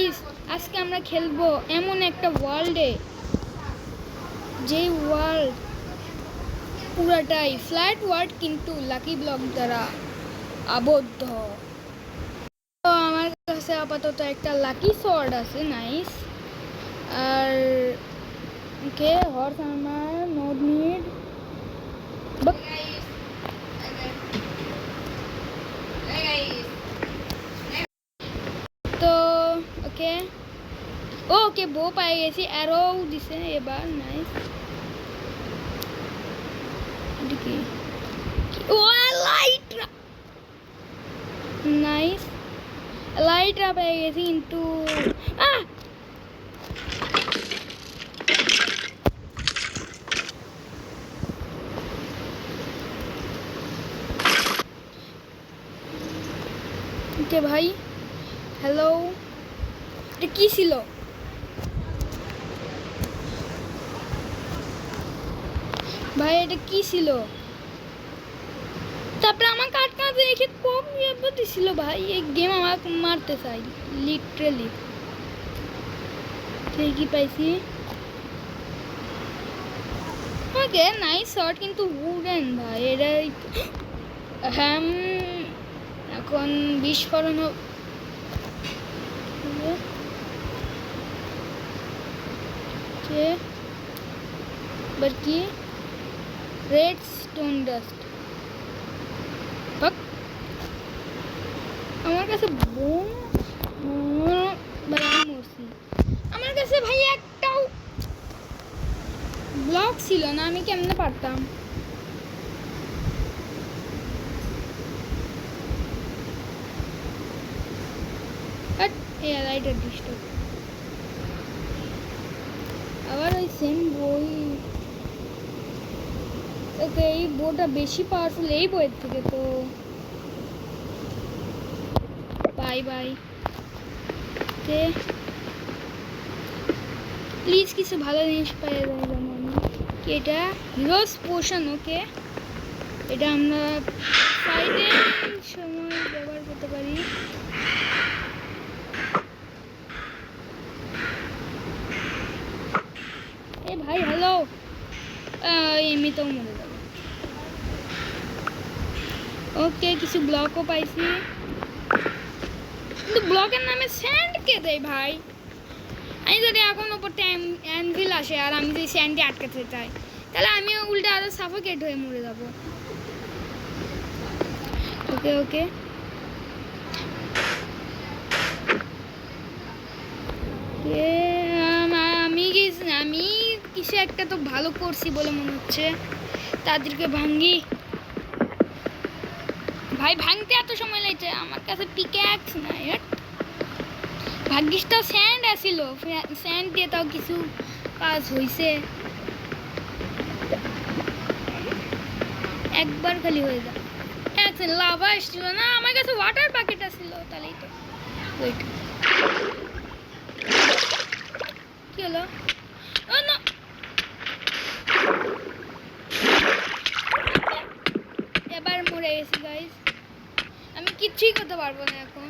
Guys আজকে আমরা খেলবো এমন একটা ওয়ার্ল্ডে যে ওয়ার্ল্ড পুরাটাই ফ্ল্যাট ওয়ার্ল্ড কিন্তু লাকি ব্লক দ্বারা আবদ্ধ। তো আমার কাছে আপাতত একটা লাকি সোয়ার্ড আছে, নাইস। আর ওকে হর্স আর্মার নোড নিড তো ওকে ওকে বো পাই গেছি, অ্যারো দিছে এবার, নাইস। ও লাইট নাইস, লাইট পেয়ে গেছি কিন্তু ওকে ভাই হ্যালো, এটা কি ছিল? ভাই এটা কি ছিল? তারপরে আমার কাটকাতে রেখে কম দিছিল ভাই। এই গেম আমাকে মারতে চাই লিটারালি। কি পাইছি? ওকে নাইস শট কিন্তু উডেন ভাই, এটা হ্যাম এখন বিস্ফোরণ কি রেড স্টোন ডাস্ট। আমার কাছে বোম মরছি। আমার কাছে ভাই একটাও ব্লক ছিল না, আমি কেমনে পারতাম? লাইটার ডিস্টার্ব আবার ওই সেম বই। ওকে এই বইটা বেশি পাওয়ারফুল এই বইয়ের থেকে, তো বাই বাই। ওকে প্লিজ কিছু ভালো জিনিস পাই যায়, যেমন কি এটা হিরোস পোশন। ওকে এটা আমরা ফাইটের সময় ব্যবহার করতে পারি। এ ভাই হ্যালো, এমনিতেও মরে যাবে। ওকে কিছু ব্লকও পাইছি, কিন্তু ব্লকের নামে স্যান্ড কে দেয় ভাই? আমি যদি এখন ওপরতে অ্যানভিল আসে আর আমি যদি স্যান্ডে আটকাতে চাই, তাহলে আমি উল্টে আরো সাফোকেট হয়ে মরে যাব। ওকে ওকে আমি কিছু একটা তো ভালো করছি বলে মনে হচ্ছে, তাদেরকে ভাঙ্গি। ভাই ভাঙতে এত সময় লাগছে, আমার কাছে পিক্যাক্স নাই। ভাগ্যিসটা স্যান্ড আসিল, স্যান্ড দিয়ে তাও কিছু কাজ হয়েছে। একবার খালি হয়ে যায়। লাভা আসছিল না, আমার কাছে ওয়াটার বাকেট আসছিল, তাহলেই তো। ওয়েট কি হলো? এবার মরে গেছি গাইস, আমি কিচ্ছুই করতে পারবো না এখন।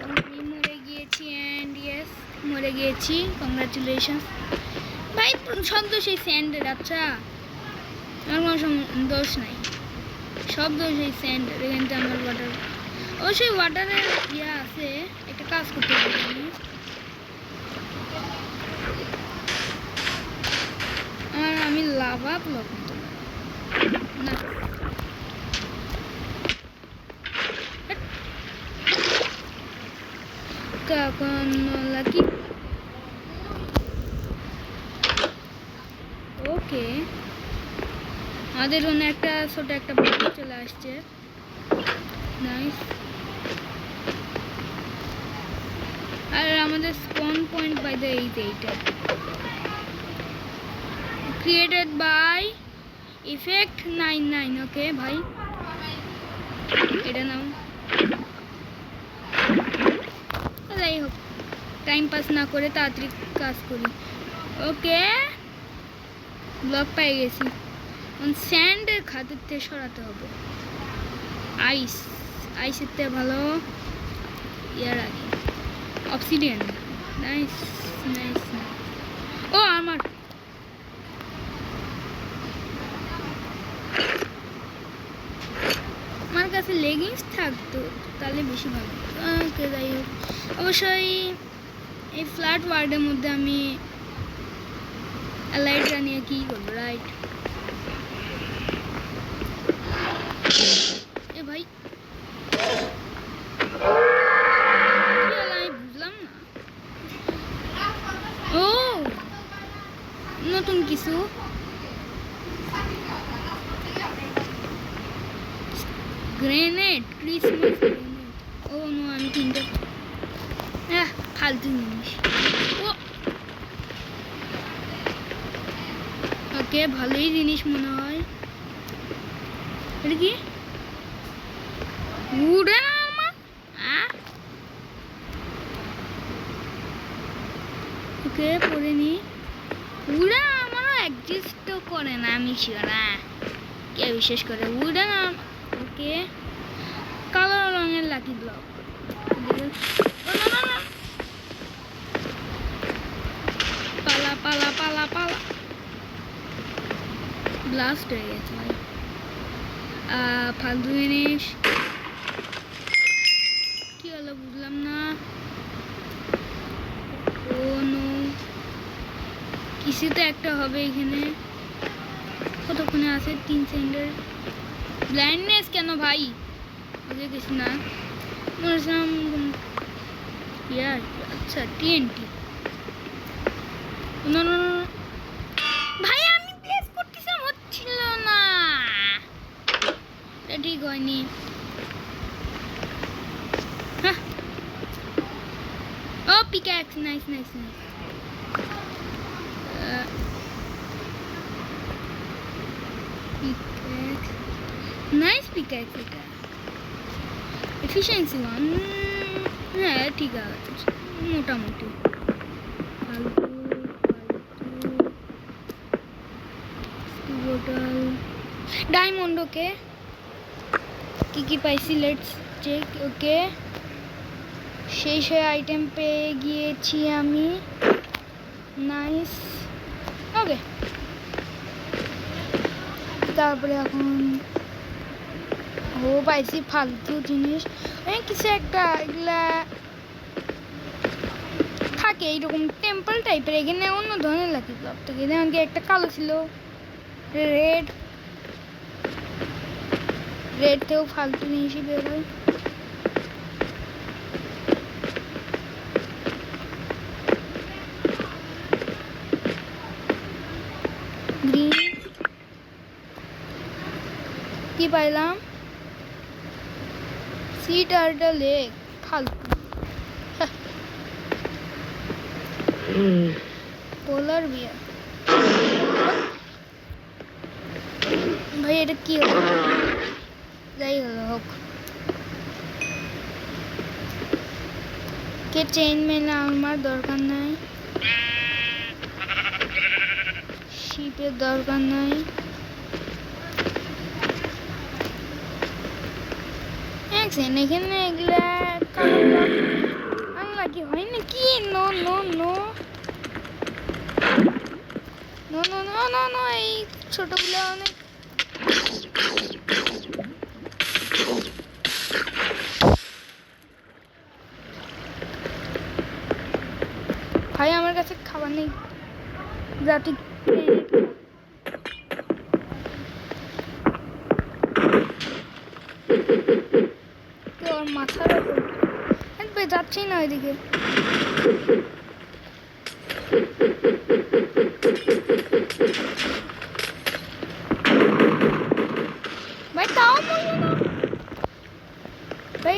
আমি মরে গিয়েছি অ্যান্ড ইয়েস মরে গিয়েছি, কংগ্রাচুলেশনস ভাই। সব দোষ এই স্যান্ডের। আচ্ছা আমার কোনো দোষ নাই, সব দোষ এই স্যান্ডের। এখানটা আমার ওয়াটার, অবশ্যই ওয়াটারের ইয়ে আছে, একটা কাজ করতে পারি আমি। আমি লাভা ব্লক নিতে পারি না। এখন লাকি ওকে আমাদের জন্য একটা ছোট একটা বাড়ি চলে আসছে, নাইস। আর আমাদের স্পন পয়েন্ট বাই দ্য এইটা ক্রিয়েটেড বাই ইফেক্ট 99। ওকে ভাই এটা নাও। যাই হোক টাইম পাস না করে তাড়াতাড়ি কাজ করি। ওকে ব্লক পেয়ে গেছি, স্যান্ডের খাতিরতে সরাতে হবে। আইসের থেকে ভালো ইয়ার আগে অবসিডিয়ান নাইস নাইস। ও আমার আমার কাছে লেগিংস থাকতো তাহলে বেশি ভালো। ওকে যাই হোক, অবশ্যই এই ফ্ল্যাট ওয়ার্ডের মধ্যে আমি লাইটটা নিয়ে কী করবো, রাইট? এ ভাই আমি বুঝলাম না। ও নতুন কিছু গ্রেনেড, ক্রিসমাস গ্রেনেড। ও নো, আমি কিনতে ফালতু জিনিস। ও ওকে, ভালোই জিনিস মনে হয়। এটা কি উড়ে না আমার? ওকে পরে নি। উড়ে আমারও অ্যাডজাস্টও করে না, আমি শিওর না কে বিশেষ করে উড়ে না। ওকে, কালো রঙের লাকি ব্লক। পালা পালা পালা পালা, ব্লাস্ট হয়ে গেছে ভাই। ফালতু জিনিস কি হলো বুঝলাম না। ও নো, কিছু তো একটা হবে এখানে। কতক্ষণে আছে? 3 সেকেন্ডের। ব্লাইন্ডনেস কেন ভাই? ওকে কিছু না, মনে হচ্ছে আচ্ছা টিএনটি। না না ভাই, আমি প্লেস করতেছিলাম, হচ্ছিল না, এটা ঠিক হয়নি। ও pickaxe, nice nice nice. Pickaxe, nice pickaxe. এটা এফিশিয়েন্সি 1, হ্যাঁ ঠিক আছে মোটামুটি। ফালতু বোতল ডায়মন্ড। ওকে, কি পাইছি লেটস চেক। ওকে, সেই আইটেম পেয়ে গিয়েছি আমি, নাইস। ওকে, তারপরে এখন ও পাইছি ফালতু জিনিস কিছু একটা। এগুলা থাকে এইরকম টেম্পল টাইপের, এখানে অন্য ধরনের লাকি ব্লক থাকে। যেমন কি একটা কালো ছিল, রেড থেকেও ফালতু জিনিসই বের হয়। গ্রিন কি পাইলাম? সি টার্টল এগ, ফালতু। পোলার বিয়ার ভাই, এটা কি হলো? যাই হলো হোক, কে চেইন মেলা আমার দরকার নাই, শিপের দরকার নাই। এখানে এগুলা আনলাকি হয় নাকি? No no no no no no no no, এই ছোটগুলো অনেক। ভাই আমার কাছে খাবার নেই, যা তুই ওর মাথার উপর যাচ্ছি না ওইদিকে। ভাই তাও বললো না ভাই,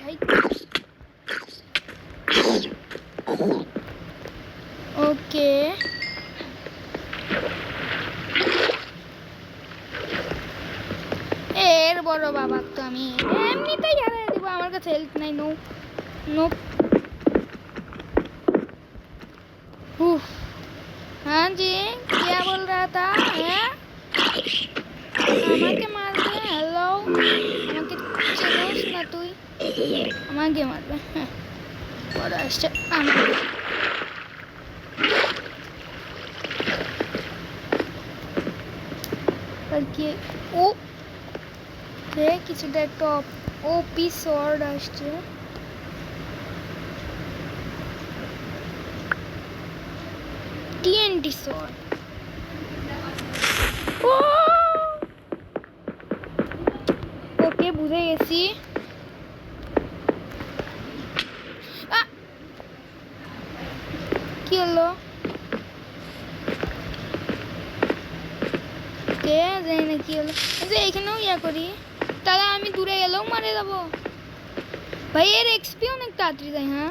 ভাই ওকে এর বড় বাবা তো আমি এমনিতেই হারিয়ে দেবো, আমার কাছে হেল্প নাই। নো নো, हाँ जी क्या बोल रहा था? আমাকে মারবে? হ্যালো, আমাকে চেনোস না তুই? আমাকে মারবে। হ্যাঁ পরে আসছে আমার আর কি ও কিছুটা একটা ওপি শর্ট আসছে। টিএনটি শর্ট ওকে বুঝে গেছি। কি হলো কে জানি না কি হলো। যে এখানেও ইয়া করি তাহলে আমি দূরে গেলেও মারে যাবো ভাই। এর এক্সপি অনেক তাড়াতাড়ি যায়। হ্যাঁ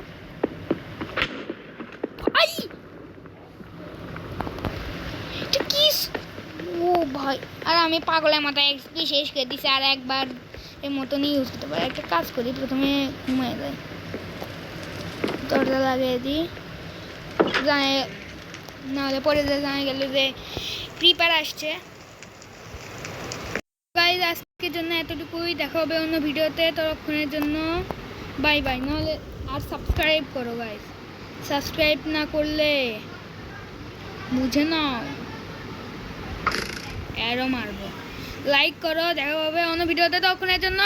ভাই এটা কি ও ভাই। আর আমি পাগলের মাথায় এক্সপি শেষ করে দিছি। আর একবার এর মতনই ইউজ করতে পারি। একটা কাজ করি প্রথমে ঘুমিয়ে যায় দরজা লাগিয়ে দিই জানে নাহলে পরে জানা গেল যে ক্রিপার আসছে। গাইজ আজকের জন্য এতটুকুই, দেখা হবে অন্য ভিডিওতে। ততক্ষণের জন্য বাই বাই। নাহলে আর সাবস্ক্রাইব করো গাইজ, সাবস্ক্রাইব না করলে বুঝে নাও অ্যারো মারবো। লাইক করো, দেখা হবে অন্য ভিডিওতে। ততক্ষণের জন্য